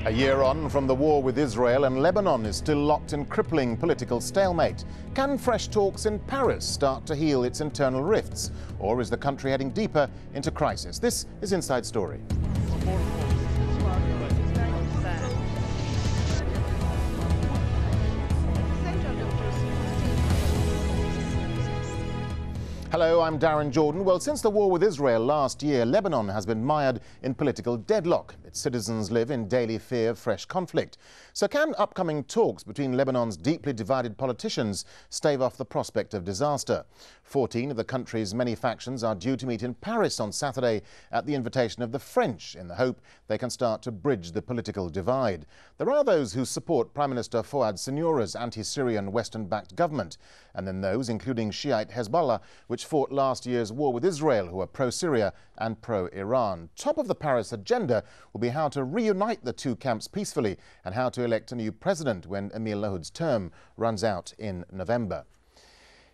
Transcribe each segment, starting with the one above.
A year on from the war with Israel, and Lebanon is still locked in crippling political stalemate. Can fresh talks in Paris start to heal its internal rifts? Or is the country heading deeper into crisis? This is Inside Story. Hello, I'm Darren Jordan. Well, since the war with Israel last year, Lebanon has been mired in political deadlock. Its citizens live in daily fear of fresh conflict. So can upcoming talks between Lebanon's deeply divided politicians stave off the prospect of disaster? 14 of the country's many factions are due to meet in Paris on Saturday at the invitation of the French, in the hope they can start to bridge the political divide. There are those who support Prime Minister Fouad Siniura's anti-Syrian Western-backed government, and then those, including Shiite Hezbollah, which fought last year's war with Israel, who are pro-Syria and pro-Iran. Top of the Paris agenda will be how to reunite the two camps peacefully and how to elect a new president when Emil Lahoud's term runs out in November.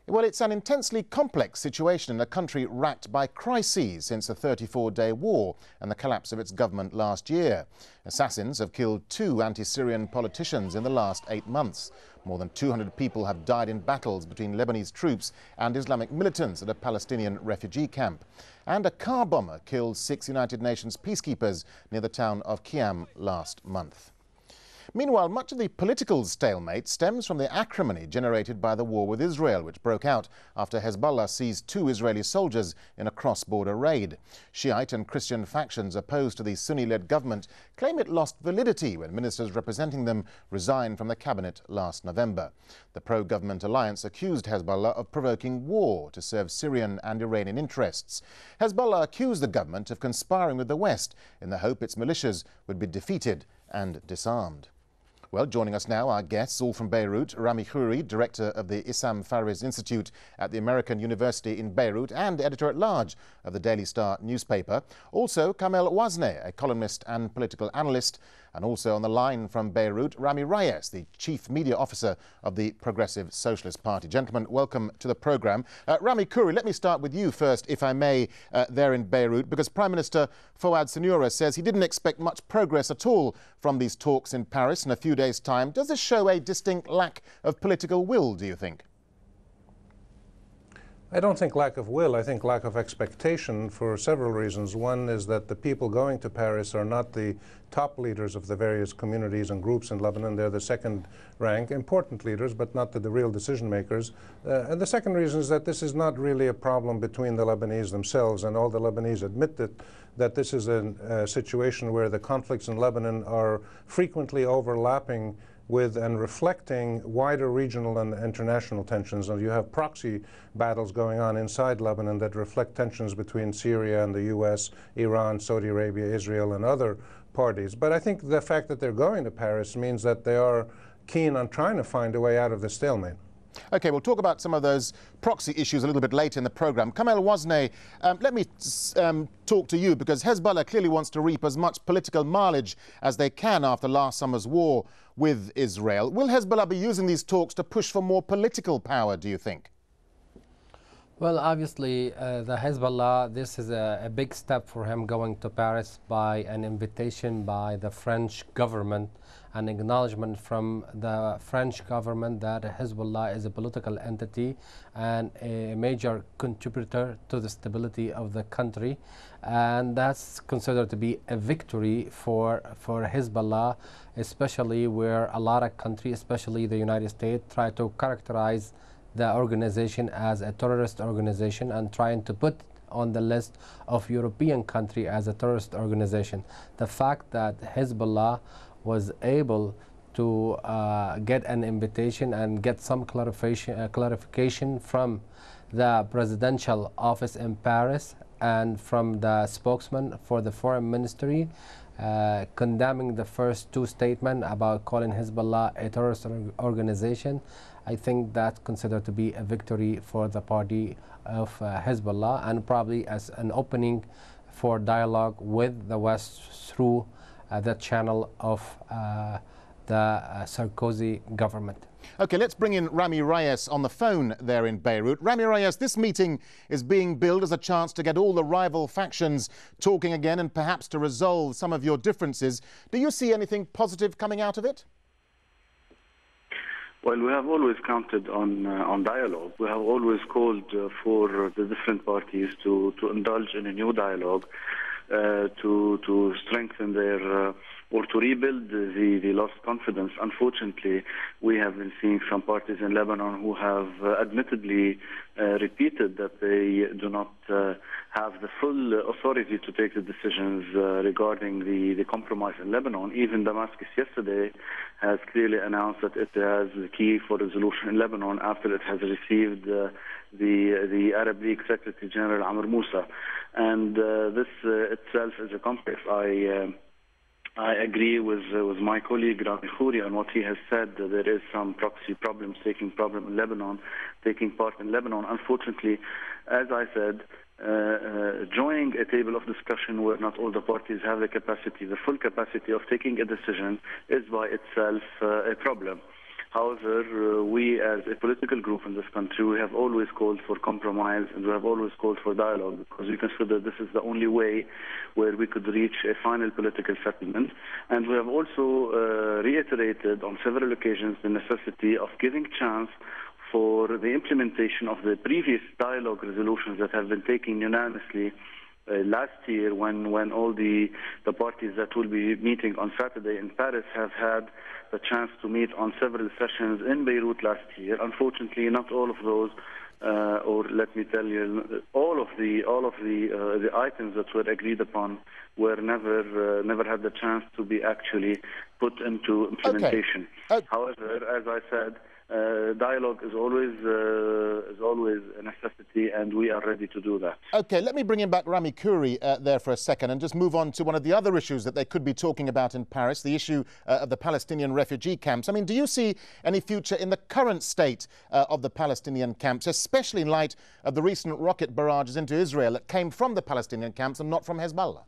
Well, it's an intensely complex situation in a country racked by crises since the 34-day war and the collapse of its government last year. Assassins have killed 2 anti-Syrian politicians in the last 8 months. More than 200 people have died in battles between Lebanese troops and Islamic militants at a Palestinian refugee camp. And a car bomber killed 6 United Nations peacekeepers near the town of Kiam last month. Meanwhile, much of the political stalemate stems from the acrimony generated by the war with Israel, which broke out after Hezbollah seized 2 Israeli soldiers in a cross-border raid. Shiite and Christian factions opposed to the Sunni-led government claim it lost validity when ministers representing them resigned from the cabinet last November. The pro-government alliance accused Hezbollah of provoking war to serve Syrian and Iranian interests. Hezbollah accused the government of conspiring with the West in the hope its militias would be defeated and disarmed. Well, joining us now, our guests, all from Beirut, Rami Khouri, director of the Issam Fariz Institute at the American University in Beirut and editor-at-large of the Daily Star newspaper. Also, Kamel Ouazneh, a columnist and political analyst. And also on the line from Beirut, Rami Reyes, the chief media officer of the Progressive Socialist Party. Gentlemen, welcome to the programme. Rami Khouri, let me start with you first, if I may, there in Beirut, because Prime Minister Fouad Siniura says he didn't expect much progress at all from these talks in Paris in a few days' time. Does this show a distinct lack of political will, do you think? I don't think lack of will. I think lack of expectation for several reasons. One is that the people going to Paris are not the top leaders of the various communities and groups in Lebanon. They're the second rank, important leaders, but not the real decision makers. And the second reason is that this is not really a problem between the Lebanese themselves, and all the Lebanese admit that this is a situation where the conflicts in Lebanon are frequently overlapping with and reflecting wider regional and international tensions. And you have proxy battles going on inside Lebanon that reflect tensions between Syria and the US, Iran, Saudi Arabia, Israel, and other parties. But I think the fact that they're going to Paris means that they are keen on trying to find a way out of the stalemate. OK, we'll talk about some of those proxy issues a little bit later in the programme. Kamel Ouazneh, let me talk to you, because Hezbollah clearly wants to reap as much political mileage as they can after last summer's war with Israel. Will Hezbollah be using these talks to push for more political power, do you think? Well, obviously, the Hezbollah, this is a big step for him going to Paris by an invitation by the French government, an acknowledgement from the French government that Hezbollah is a political entity and a major contributor to the stability of the country. And that's considered to be a victory for Hezbollah, especially where a lot of countries, especially the United States, try to characterize the organization as a terrorist organization and trying to put on the list of European country as a terrorist organization. The fact that Hezbollah was able to get an invitation and get some clarification from the presidential office in Paris and from the spokesman for the foreign ministry, condemning the first 2 statements about calling Hezbollah a terrorist organization, I think that's considered to be a victory for the party of Hezbollah, and probably as an opening for dialogue with the West through the channel of the Sarkozy government. Okay, let's bring in Rami Reyes on the phone there in Beirut. Rami Reyes, this meeting is being billed as a chance to get all the rival factions talking again and perhaps to resolve some of your differences. Do you see anything positive coming out of it? Well, we have always counted on dialogue. We have always called for the different parties to indulge in a new dialogue, to strengthen their or to rebuild the lost confidence. Unfortunately, we have been seeing some parties in Lebanon who have admittedly repeated that they do not have the full authority to take the decisions regarding the compromise in Lebanon. Even Damascus yesterday has clearly announced that it has the key for resolution in Lebanon after it has received the Arab League Secretary General Amr Moussa. And this itself is a complex. I agree with my colleague Rami Khouri on what he has said. There is some proxy problems taking part in Lebanon. Unfortunately, as I said, joining a table of discussion where not all the parties have the full capacity of taking a decision is by itself a problem. However, we as a political group in this country, we have always called for compromise and we have always called for dialogue because we consider this is the only way where we could reach a final political settlement. And we have also reiterated on several occasions the necessity of giving chance for the implementation of the previous dialogue resolutions that have been taken unanimously last year when all the parties that will be meeting on Saturday in Paris have had the chance to meet on several sessions in Beirut last year. Unfortunately, not all of those, or let me tell you, all of the items that were agreed upon were never had the chance to be actually put into implementation. Okay. However, as I said, dialogue is always a necessity, and we are ready to do that. Okay, let me bring in back Rami Khouri there for a second and just move on to one of the other issues that they could be talking about in Paris, the issue of the Palestinian refugee camps. I mean, do you see any future in the current state of the Palestinian camps, especially in light of the recent rocket barrages into Israel that came from the Palestinian camps and not from Hezbollah?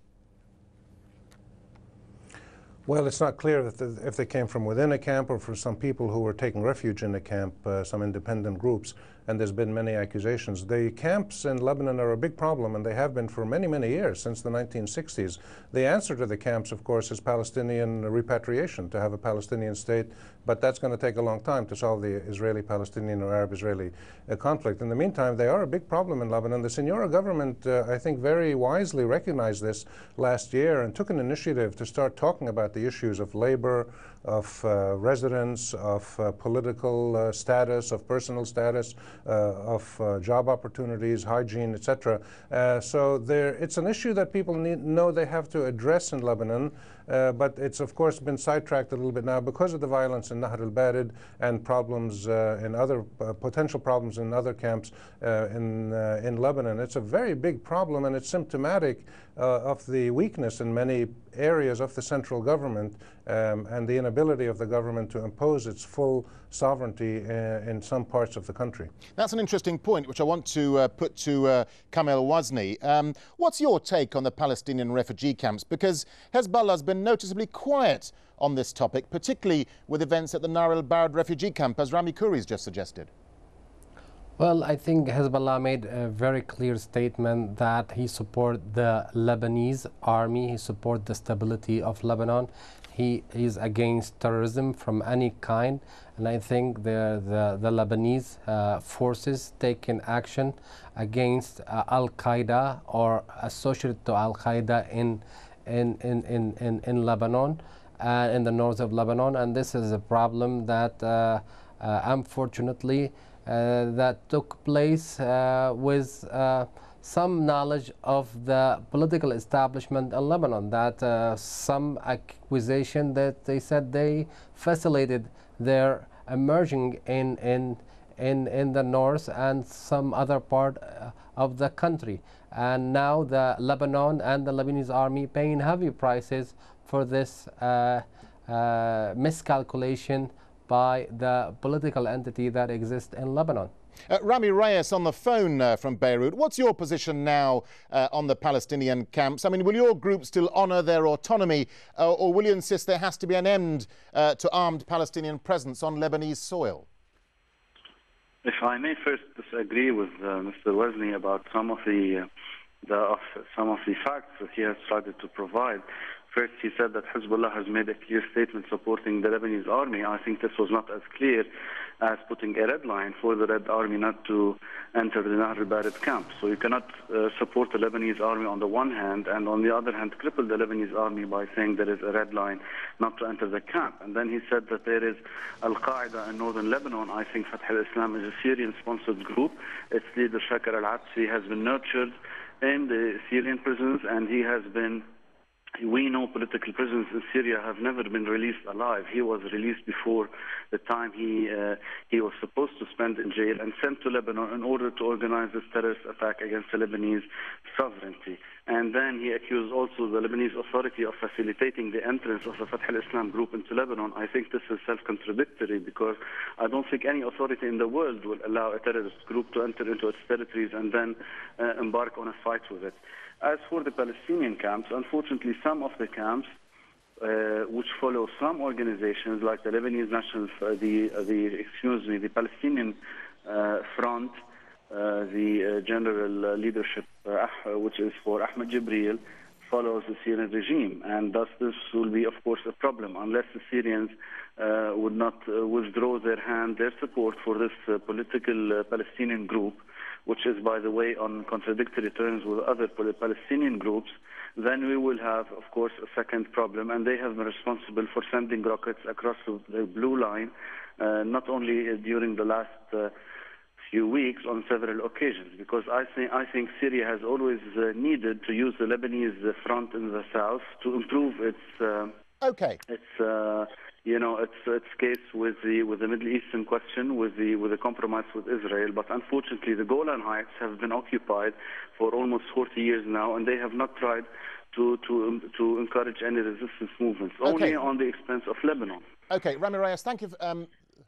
Well, it's not clear if they came from within a camp or from some people who were taking refuge in a camp, some independent groups, and there's been many accusations. The camps in Lebanon are a big problem, and they have been for many, many years, since the 1960s. The answer to the camps, of course, is Palestinian repatriation, to have a Palestinian state, but that's going to take a long time to solve the Israeli-Palestinian or Arab-Israeli conflict. In the meantime, they are a big problem in Lebanon. The Senora government, I think, very wisely recognized this last year and took an initiative to start talking about the issues of labor, of residence, of political status, of personal status, of job opportunities, hygiene, etc. So it's an issue that people know they have to address in Lebanon, but it's of course been sidetracked a little bit now because of the violence in Nahr al-Barid and problems in other potential problems in other camps in Lebanon. It's a very big problem, and it's symptomatic of the weakness in many areas of the central government and the inability of the government to impose its full sovereignty in some parts of the country. That's an interesting point, which I want to put to Kamel Wazni. What's your take on the Palestinian refugee camps? Because Hezbollah's been noticeably quiet on this topic, particularly with events at the Nahr al-Barid refugee camp, as Rami Khouri's just suggested. Well, I think Hezbollah made a very clear statement that he supports the Lebanese army, he supports the stability of Lebanon, he is against terrorism from any kind, and I think the Lebanese forces taking action against Al-Qaeda or associated to Al-Qaeda in Lebanon, in the north of Lebanon, and this is a problem that unfortunately that took place with some knowledge of the political establishment in Lebanon, that some accusation that they said they facilitated their emerging in the north and some other part of the country. And now the Lebanon and the Lebanese army paying heavy prices for this miscalculation by the political entity that exists in Lebanon. Rami Reyes on the phone from Beirut. What's your position now on the Palestinian camps? I mean, will your group still honour their autonomy, or will you insist there has to be an end to armed Palestinian presence on Lebanese soil? If I may first disagree with Mr. Wesley about some of the facts that he has started to provide. First, he said that Hezbollah has made a clear statement supporting the Lebanese army. I think this was not as clear as putting a red line for the Red Army not to enter the Nahr al-Bared camp. So you cannot support the Lebanese army on the one hand, and on the other hand cripple the Lebanese army by saying there is a red line not to enter the camp. And then he said that there is Al-Qaeda in northern Lebanon. I think Fatah al-Islam is a Syrian-sponsored group. Its leader, Shakar al-Atsi, has been nurtured in the Syrian prisons, and he has been... We know political prisoners in Syria have never been released alive. He was released before the time he was supposed to spend in jail and sent to Lebanon in order to organize this terrorist attack against the Lebanese sovereignty. And then he accused also the Lebanese authority of facilitating the entrance of the Fatah al-Islam group into Lebanon. I think this is self-contradictory, because I don't think any authority in the world will allow a terrorist group to enter into its territories and then embark on a fight with it. As for the Palestinian camps, unfortunately, some of the camps, which follow some organizations like the Lebanese National, the Palestinian Front, the general leadership, which is for Ahmed Jibril, follows the Syrian regime, and thus this will be, of course, a problem unless the Syrians would not withdraw their support for this political Palestinian group, which is, by the way, on contradictory terms with other Palestinian groups. Then we will have, of course, a second problem, and they have been responsible for sending rockets across the blue line, not only during the last few weeks, on several occasions, because I think Syria has always needed to use the Lebanese front in the south to improve its case with the Middle Eastern question, with the compromise with Israel. But unfortunately, the Golan Heights have been occupied for almost 40 years now, and they have not tried to encourage any resistance movements, only on the expense of Lebanon. Okay, Rami Reyes, thank you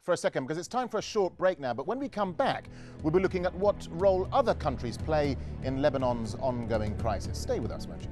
for a second, because it's time for a short break now. But when we come back, we'll be looking at what role other countries play in Lebanon's ongoing crisis. Stay with us, won't you?